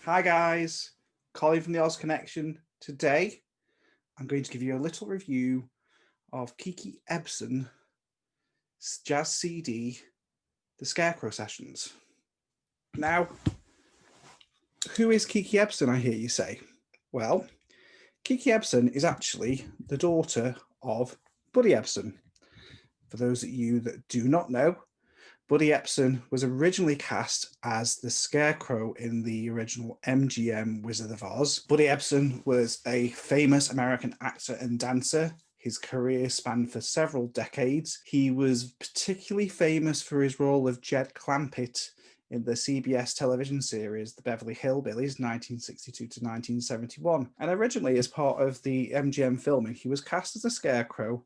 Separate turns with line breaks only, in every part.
Hi guys, Colin from the OzConnection. Today I'm going to give you a little review of Kiki Ebsen jazz CD, The Scarecrow Sessions. Now, who is Kiki Ebsen, I hear you say? Well, Kiki Ebsen is actually the daughter of Buddy Ebsen. For those of you that do not know, Buddy Epson was originally cast as the Scarecrow in the original MGM Wizard of Oz. Buddy Epson was a famous American actor and dancer. His career spanned for several decades. He was particularly famous for his role of Jed Clampett in the CBS television series The Beverly Hillbillies 1962 to 1971. And originally, as part of the MGM filming, he was cast as a Scarecrow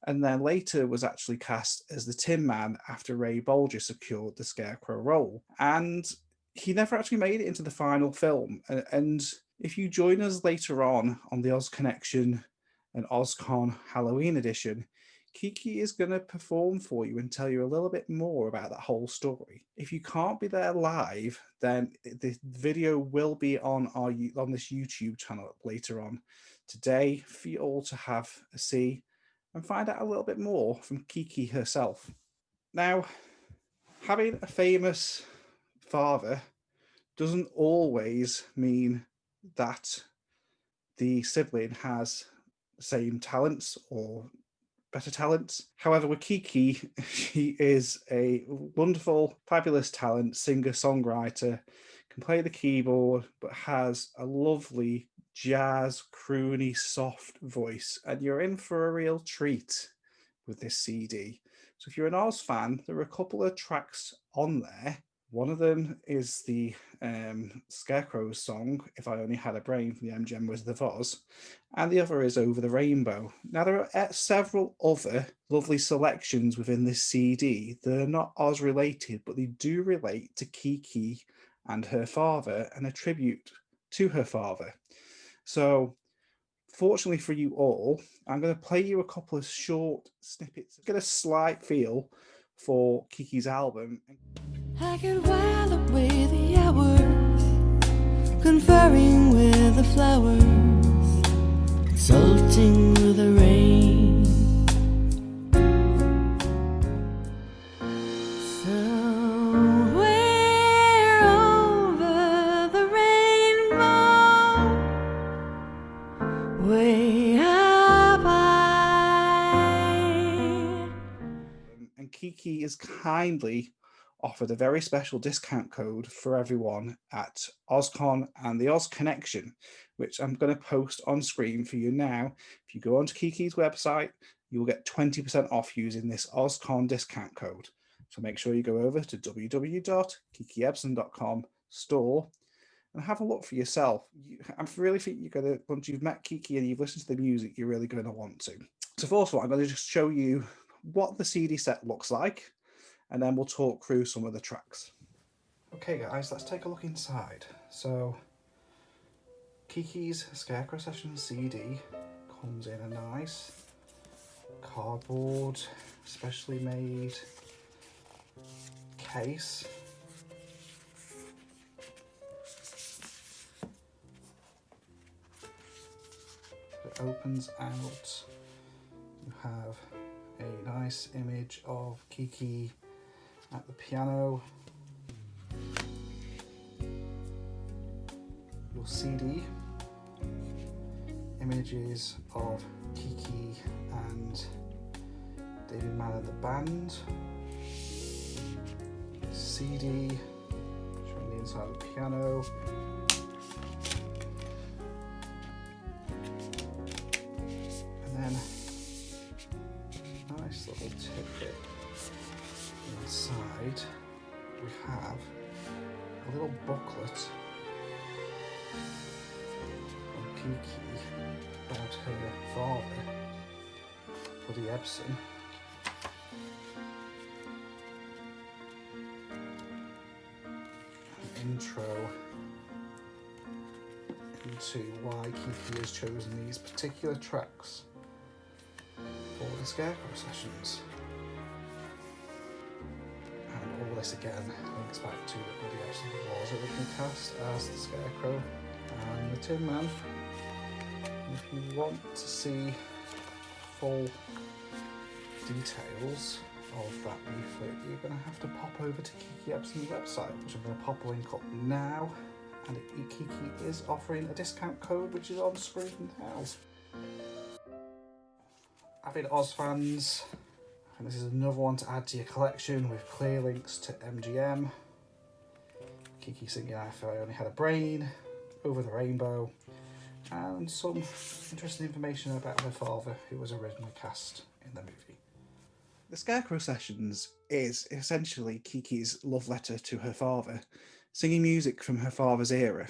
and then later was actually cast as the Tin Man after Ray Bolger secured the Scarecrow role. And he never actually made it into the final film. And if you join us later on the OzConnection and OzCon Halloween edition, Kiki is going to perform for you and tell you a little bit more about that whole story. If you can't be there live, then the video will be on this YouTube channel later on today for you all to have a see and find out a little bit more from Kiki herself. Now, having a famous father doesn't always mean that the sibling has the same talents or better talents. However, with Kiki, she is a wonderful, fabulous talent, singer, songwriter, can play the keyboard, but has a lovely jazz, croony, soft voice. And you're in for a real treat with this CD. So if you're an Oz fan, there are a couple of tracks on there. One of them is the Scarecrow song, If I Only Had a Brain, from the MGM Wizard of Oz, and the other is Over the Rainbow. Now, there are several other lovely selections within this CD. They're not Oz related, but they do relate to Kiki and her father and a tribute to her father. So, fortunately for you all, I'm going to play you a couple of short snippets to get a slight feel for Kiki's album.
I could while away the hours, conferring with the flowers, consulting with the rain. Somewhere over the rainbow, way up high.
And Kiki is kindly offered a very special discount code for everyone at OzCon and the OzConnection, which I'm going to post on screen for you now. If you go onto Kiki's website, you will get 20% off using this OzCon discount code. So make sure you go over to www.kikiebsen.com store and have a look for yourself. I really think you're going to, once you've met Kiki and you've listened to the music, you're really going to want to. So first of all, I'm going to just show you what the CD set looks like, and then we'll talk through some of the tracks. Okay guys, let's take a look inside. So Kiki's Scarecrow Sessions CD comes in a nice cardboard, specially made case. It opens out. You have a nice image of Kiki at the piano, your CD, images of Kiki and David Mann and the band, CD showing the inside of the piano, and then nice little tidbit. Inside we have a little booklet from Kiki about her father, Buddy Epson. An intro into why Kiki has chosen these particular tracks for the Scarecrow Sessions. And all this again links back to that Buddy Epson was was originally cast as the Scarecrow and the Tin Man. And if you want to see full details of that leaflet, you're going to have to pop over to Kiki Ebsen's website, which I'm going to pop a link up now. And Kiki is offering a discount code which is on screen now. Avid Oz fans, and this is another one to add to your collection with clear links to MGM, Kiki singing If I Only Had a Brain, Over the Rainbow, and some interesting information about her father, who was originally cast in the movie. The Scarecrow Sessions is essentially Kiki's love letter to her father, singing music from her father's era.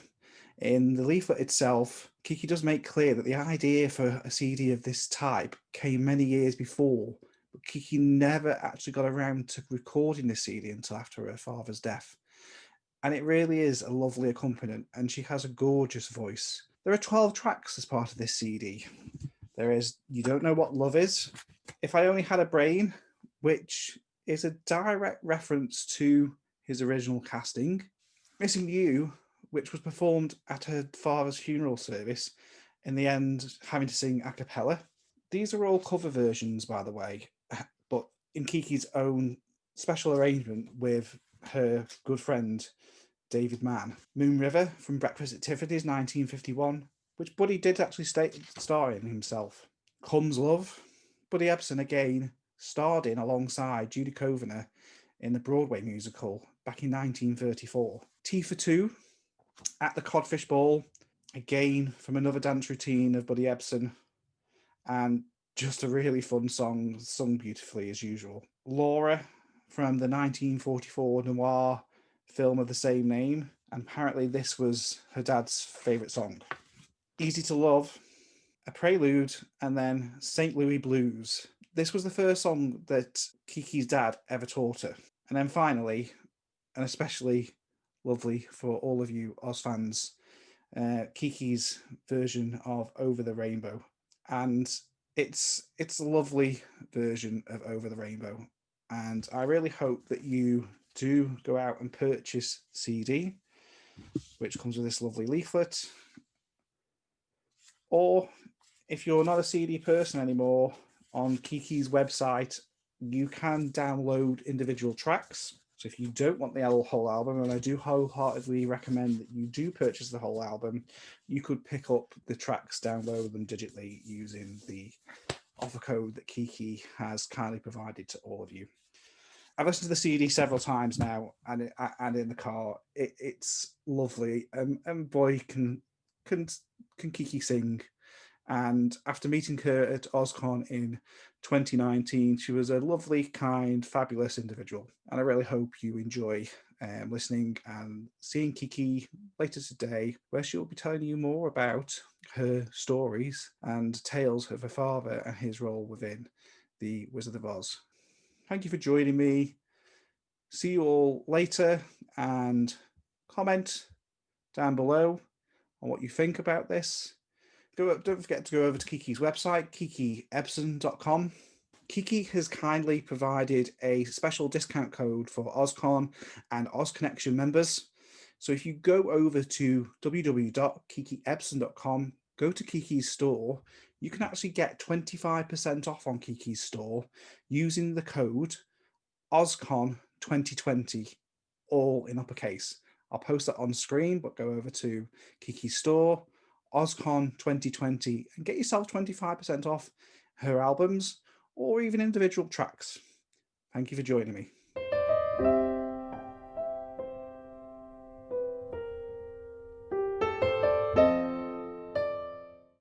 In the leaflet itself, Kiki does make clear that the idea for a CD of this type came many years before, but Kiki never actually got around to recording this CD until after her father's death. And it really is a lovely accompaniment, and she has a gorgeous voice. There are 12 tracks as part of this CD. There is You Don't Know What Love Is, If I Only Had a Brain, which is a direct reference to his original casting, Missing You, which was performed at her father's funeral service, in the end having to sing a cappella. These are all cover versions, by the way, but in Kiki's own special arrangement with her good friend David Mann. Moon River from Breakfast at Tiffany's 1951, which Buddy did actually star in himself. Comes Love, Buddy Ebsen again starred in alongside Judy Covenor in the Broadway musical back in 1934. Tea for Two, At the Codfish Ball, again from another dance routine of Buddy Ebsen, and just a really fun song, sung beautifully as usual. Laura from the 1944 noir film of the same name, and apparently this was her dad's favourite song. Easy to Love, a prelude, and then St. Louis Blues. This was the first song that Kiki's dad ever taught her. And then finally, and especially lovely for all of you Oz fans, Kiki's version of Over the Rainbow. And it's a lovely version of Over the Rainbow. And I really hope that you do go out and purchase CD, which comes with this lovely leaflet. Or if you're not a CD person anymore, on Kiki's website, you can download individual tracks. So if you don't want the whole album, and I do wholeheartedly recommend that you do purchase the whole album, you could pick up the tracks, download them digitally using the offer code that Kiki has kindly provided to all of you. I've listened to the CD several times now, and in the car. It's lovely, and boy, can Kiki sing. And after meeting her at OzCon in 2019, she was a lovely, kind, fabulous individual. And I really hope you enjoy listening and seeing Kiki later today, where she will be telling you more about her stories and tales of her father and his role within the Wizard of Oz. Thank you for joining me. See you all later, and comment down below on what you think about this. Don't forget to go over to Kiki's website, kikiebsen.com. Kiki has kindly provided a special discount code for OzCon and OzConnection members. So if you go over to www.kikiebsen.com, go to Kiki's store, you can actually get 25% off on Kiki's store using the code OzCon 2020, all in uppercase. I'll post that on screen, but go over to Kiki's store, OzCon 2020, and get yourself 25% off her albums or even individual tracks. Thank you for joining me.